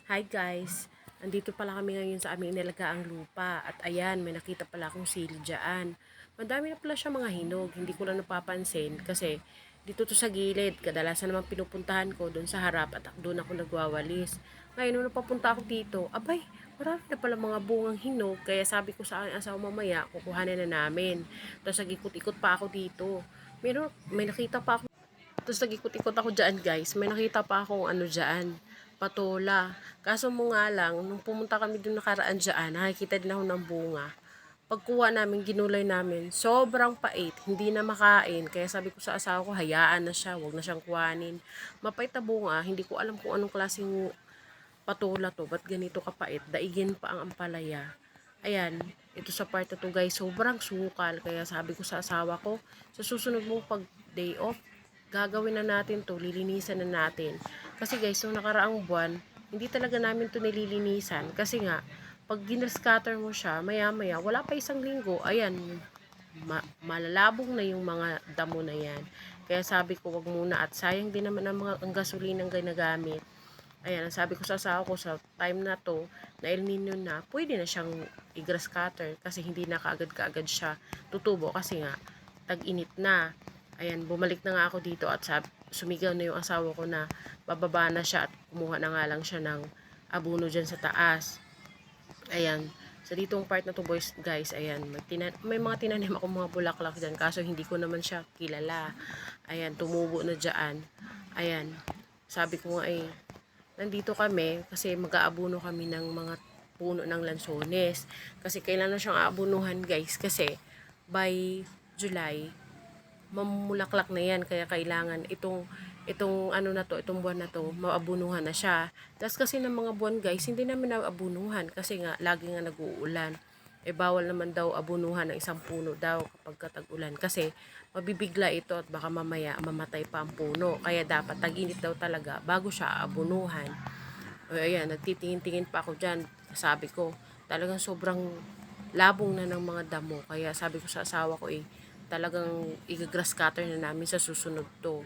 Hi guys! Andito pala kami ngayon sa aming inilagaang lupa. At ayan, may nakita pala akong sili dyan. Madami na pala siya mga hinog. Hindi ko lang napapansin kasi dito to sa gilid. Kadalasan naman pinupuntahan ko doon sa harap at doon ako nagwawalis. Ngayon, nung napapunta ako dito, abay, marami na pala mga bungang hinog. Kaya sabi ko sa aking asawa mamaya, kukuhanin na namin. Tapos nag-ikot-ikot pa ako dito. May nakita pa ako. Tapos nag-ikot-ikot ako dyan guys. May nakita pa akong ano dyan, patola. Kaso mo nga lang, nung pumunta kami dun nakaraan dyan, nakikita din ako ng bunga. Pagkuha namin, ginulay namin, sobrang pait, hindi na makain. Kaya sabi ko sa asawa ko, hayaan na siya, wag na siyang kuhanin. Mapait na bunga, hindi ko alam kung anong klaseng patola to, ba't ganito kapait, daigin pa ang ampalaya. Ayan, ito sa part na to guys, sobrang sukal. Kaya sabi ko sa asawa ko, sa susunod mong pag day off, gagawin na natin to, lilinisan na natin. Kasi guys, nung nakaraang buwan, hindi talaga namin to nililinisan. Kasi nga, pag ginascatter mo siya, maya maya, wala pa isang linggo, ayan, malalabong na yung mga damo na yan. Kaya sabi ko, wag muna at sayang din naman ang gasolinang ginagamit. Ayan, sabi ko sa asawa ko sa time na to, na El Nino na, pwede na siyang i-grass cutter kasi hindi na kaagad-kaagad siya tutubo kasi nga, tag-init na. Ayan, bumalik na nga ako dito at sumigaw na yung asawa ko na bababa na siya at kumuha na nga lang siya ng abuno dyan sa taas. Ayan, sa ditong part na to boys, guys, ayan, may mga tinanim ako mga bulaklak dyan kaso hindi ko naman siya kilala. Ayan, tumubo na dyan. Ayan, sabi ko nga nandito kami kasi mag-aabuno kami ng mga puno ng lansones. Kasi kailan na siyang aabunuhan guys kasi by July mamulaklak na yan kaya kailangan itong ano na to, itong buwan na to, maabunuhan na siya. Tapos kasi ng mga buwan guys, hindi namin naabunuhan kasi nga lagi nga nag-uulan. Bawal naman daw abunuhan ng isang puno daw kapag katag-ulan kasi mabibigla ito at baka mamaya mamatay pa ang puno. Kaya dapat tag-init daw talaga bago siya abunuhan. O ayan, nagtitingin-tingin pa ako dyan. Sabi ko, talagang sobrang labong na ng mga damo. Kaya sabi ko sa asawa ko talagang i-grass cutter na namin sa susunod to.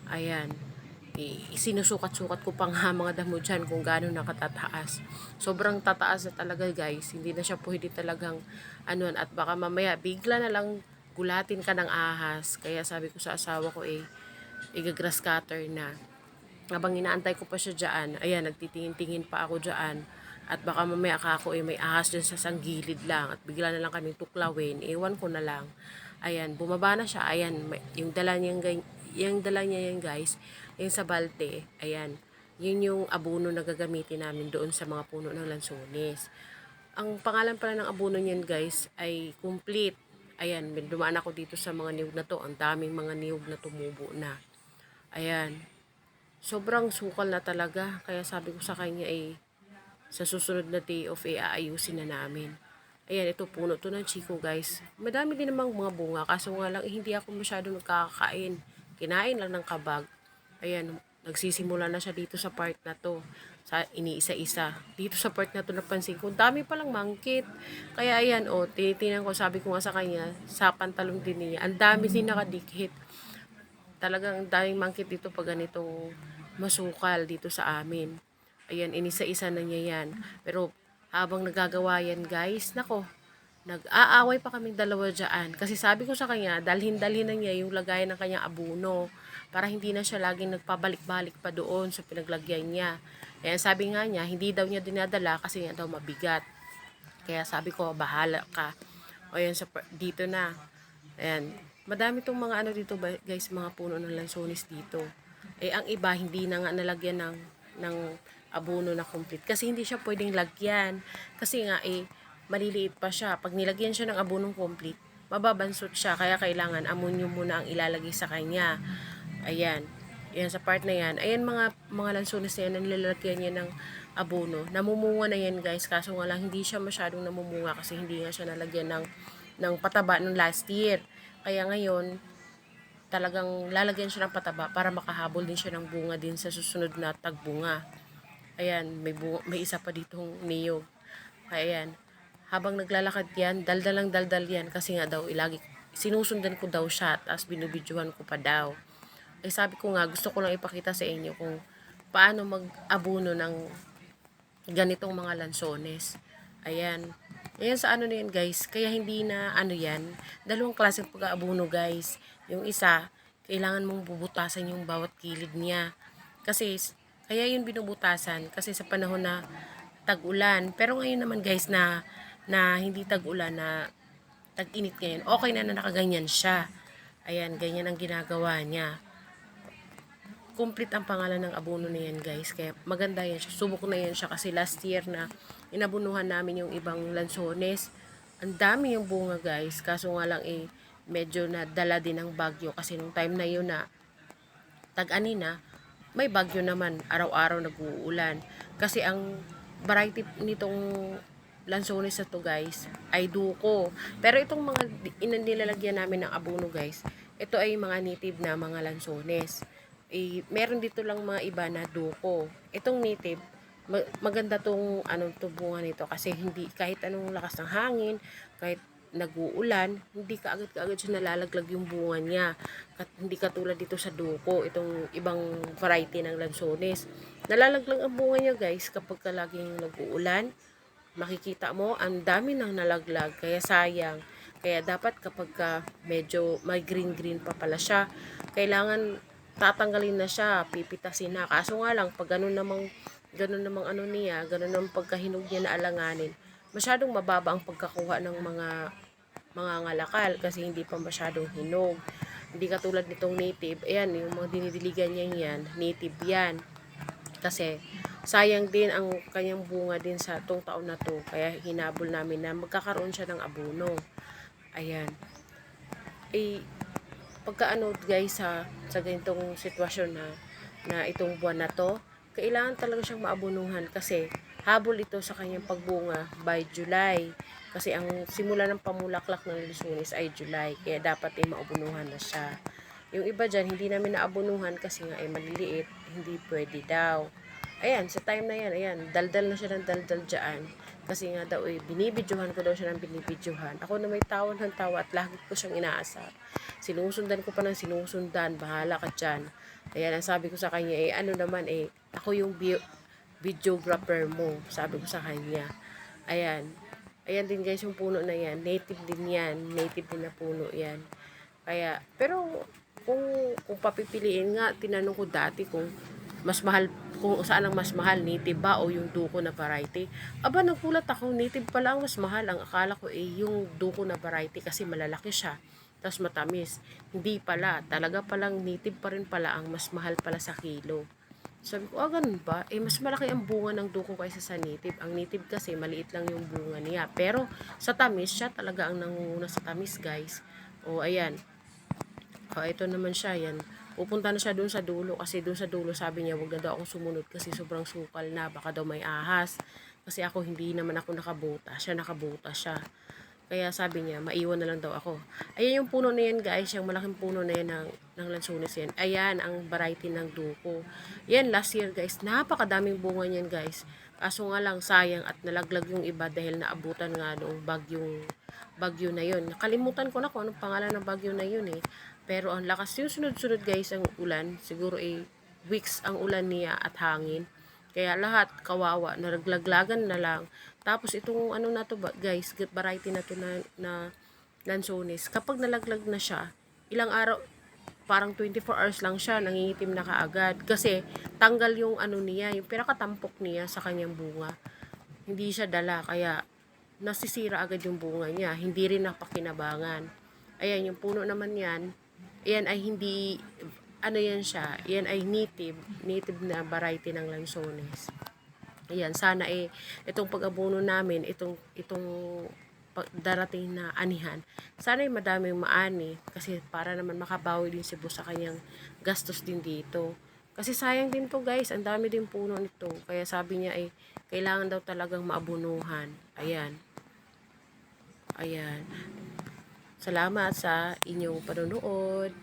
Ayan, sinusukat-sukat ko pa nga mga damo dyan kung gaano nakatataas. Sobrang tataas na talaga guys. Hindi na siya pwede talagang anuan at baka mamaya bigla na lang gulatin ka ng ahas. Kaya sabi ko sa asawa ko i-grass cutter na. Habang inaantay ko pa siya dyan, ayan, nagtitingin-tingin pa ako dyan. At baka mamaya ako may ahas dyan sa sanggilid lang. At bigla na lang kaming tuklawin. Ewan ko na lang. Ayan, bumaba na siya. Ayan, yung dala niya yan guys, yung sa balte. Ayan, yun yung abono na gagamitin namin doon sa mga puno ng lansones. Ang pangalan pala ng abono niyan guys ay complete. Ayan, dumaan ako dito sa mga niyog na to. Ang daming mga niyog na tumubo na. Ayan, sobrang sukal na talaga. Kaya sabi ko sa kanya sa susunod na day off aayusin na namin. Ayan, ito puno to ng chiko guys. Madami din namang mga bunga. Kaso nga lang hindi ako masyado nagkakain. Kinain lang ng kabag. Ayan, nagsisimula na siya dito sa part na to. Sa iniisa-isa. Dito sa part na to napansin ko, dami palang mangkit. Kaya ayan, tinitingnan ko, sabi ko nga sa kanya, sa pantalon din niya, ang dami din nakadikit. Talagang daming mangkit dito pag ganitong masukal dito sa amin. Ayan, inisa-isa na niya yan. Pero habang nagagawa yan guys, nako, nag-aaway pa kaming dalawa dyan. Kasi sabi ko sa kanya, dalhin-dalhin na niya yung lagayan ng kanyang abuno para hindi na siya laging nagpabalik-balik pa doon sa pinaglagyan niya. Ayan, sabi nga niya, hindi daw niya dinadala kasi nga daw mabigat. Kaya sabi ko, bahala ka. O yan, dito na. Ayan, madami tong mga ano dito guys, mga puno ng lansones dito. Ang iba hindi na nga nalagyan ng abono na complete kasi hindi siya pwedeng lagyan. Kasi nga maliliit pa siya. Pag nilagyan siya ng abonong complete, mababansot siya. Kaya kailangan ammonium muna ang ilalagay sa kanya. Ayan. Yan sa part na yan. Ayan mga lansones na yan na nilalagyan niya ng abono. Namumunga na yan guys. Kaso nga lang hindi siya masyadong namumunga kasi hindi nga siya nalagyan ng pataba ng last year. Kaya ngayon, talagang lalagyan siya ng pataba para makahabol din siya ng bunga din sa susunod na tagbunga. Ayan, may isa pa ditong niyog. Ayan, habang naglalakad yan, daldal yan kasi nga daw, sinusundan ko daw siya, tapos binubidyohan ko pa daw. Sabi ko nga, gusto ko lang ipakita sa inyo kung paano mag-abuno ganitong mga lansones. Ayan. Ayan sa ano na yan guys. Kaya hindi na ano yan. Dalawang klaseng pag-aabono guys. Yung isa, kailangan mong bubutasan yung bawat kilid niya. Kasi, kaya yun binubutasan. Kasi sa panahon na tag-ulan. Pero ngayon naman guys na hindi tag-ulan, na tag-init ngayon, okay na nakaganyan siya. Ayan, ganyan ang ginagawa niya. Complete ang pangalan ng abono na yan guys, kaya maganda yan siya. Subok na yan siya kasi last year na inabunuhan namin yung ibang lansones. Ang dami yung bunga guys, kaso nga lang medyo nadala din ng bagyo kasi nung time na yun na tag-ani na, may bagyo naman, araw-araw nag-uulan. Kasi ang variety nitong lansones na to guys ay duko. Pero itong mga nilalagyan namin ng abono guys, ito ay mga native na mga lansones. Meron dito lang mga iba na duko. Itong native, maganda tong bunga nito kasi hindi kahit anong lakas ng hangin, kahit nag-uulan, hindi kaagad-kaagad siya nalalaglag yung bunga niya. Hindi katulad dito sa duko, itong ibang variety ng lansones. Nalalaglag ang bunga niya guys kapag laging nag-uulan. Makikita mo, ang dami nang nalaglag, kaya sayang. Kaya dapat kapag medyo may green-green pa pala siya, kailangan tatanggalin na siya, pipitasin na. Kaso nga lang, pag ganun namang ano niya, ganun namang pagkahinog niya na alanganin, masyadong mababa ang pagkakuha ng mga ngalakal kasi hindi pa masyadong hinog. Hindi katulad nitong native, ayan, yung mga dinidiligan niya yan, native yan. Kasi sayang din ang kanyang bunga din sa tong taon na to. Kaya hinabol namin na magkakaroon siya ng abono. Ayan. Pagka guys sa ganitong sitwasyon na itong buwan na to, kailangan talaga siyang maabunuhan kasi habol ito sa kanyang pagbunga by July. Kasi ang simula ng pamulaklak ng Lusones ay July. Kaya dapat maabunuhan na siya. Yung iba dyan, hindi namin naabunuhan kasi nga maliliit, hindi pwede daw. Ayan, sa time na yan, ayan, daldal na siya ng daldal dyan. Kasi nga daw, binibidyohan ko daw siya ng binibidyohan. Ako na may tawa ng tawa at lagi ko siyang inaasar. Sinusundan ko pa ng sinusundan, bahala ka dyan. Ayan, ang sabi ko sa kanya, ano naman, ako yung videographer mo, sabi ko sa kanya. Ayan, ayan din guys yung puno na yan, native din yan, native din na puno yan. Kaya, pero, kung papipiliin nga, tinanong ko dati kung mas mahal, kung saan ang mas mahal, native ba o yung duko na variety. Aba, nagulat ako, native pala ang mas mahal. Ang akala ko yung duko na variety kasi malalaki siya, tapos matamis. Hindi pala, talaga palang native pa rin pala ang mas mahal pala sa kilo. Sabi ko, ganun ba? Mas malaki ang bunga ng duko kaysa sa native. Ang native kasi, maliit lang yung bunga niya. Pero, sa tamis, siya talaga ang nangunguna sa tamis, guys. Ayan. Ito naman siya, yan. Pupunta na siya dun sa dulo kasi dun sa dulo sabi niya wag na daw akong sumunod kasi sobrang sukal na, baka daw may ahas. Kasi ako hindi naman ako nakabuta, siya nakabuta siya. Kaya sabi niya, maiwan na lang daw ako. Ayan yung puno na yan guys, yung malaking puno na yan ng lansones yan. Ayan ang variety ng duko. Yan last year guys, napakadaming bunga niyan guys. Kaso nga lang sayang at nalaglag yung iba dahil naabutan nga noong bagyo na yun. Nakalimutan ko na kung anong pangalan ng bagyo na yun Pero ang lakas yung sunod-sunod guys ang ulan. Siguro weeks ang ulan niya at hangin. Kaya lahat kawawa, nalaglaglagan na lang. Tapos itong na to guys, variety na to na lansones. Kapag nalaglag na siya, ilang araw, parang 24 hours lang siya, nangingitim na kaagad. Kasi tanggal yung niya, yung pinakatampok niya sa kanyang bunga. Hindi siya dala, kaya nasisira agad yung bunga niya. Hindi rin napakinabangan. Ayan, yung puno naman yan, yan ay hindi, yan siya, yan ay native na variety ng lansones. Ayan, sana itong pag-abono namin, itong darating na anihan, sana madaming maani, kasi para naman makabawi din si boss sa kanyang gastos din dito. Kasi sayang din to guys, ang dami din puno nito. Kaya sabi niya kailangan daw talagang maabunuhan. Ayan. Ayan. Salamat sa inyong panonood.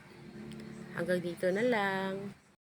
Hanggang dito na lang.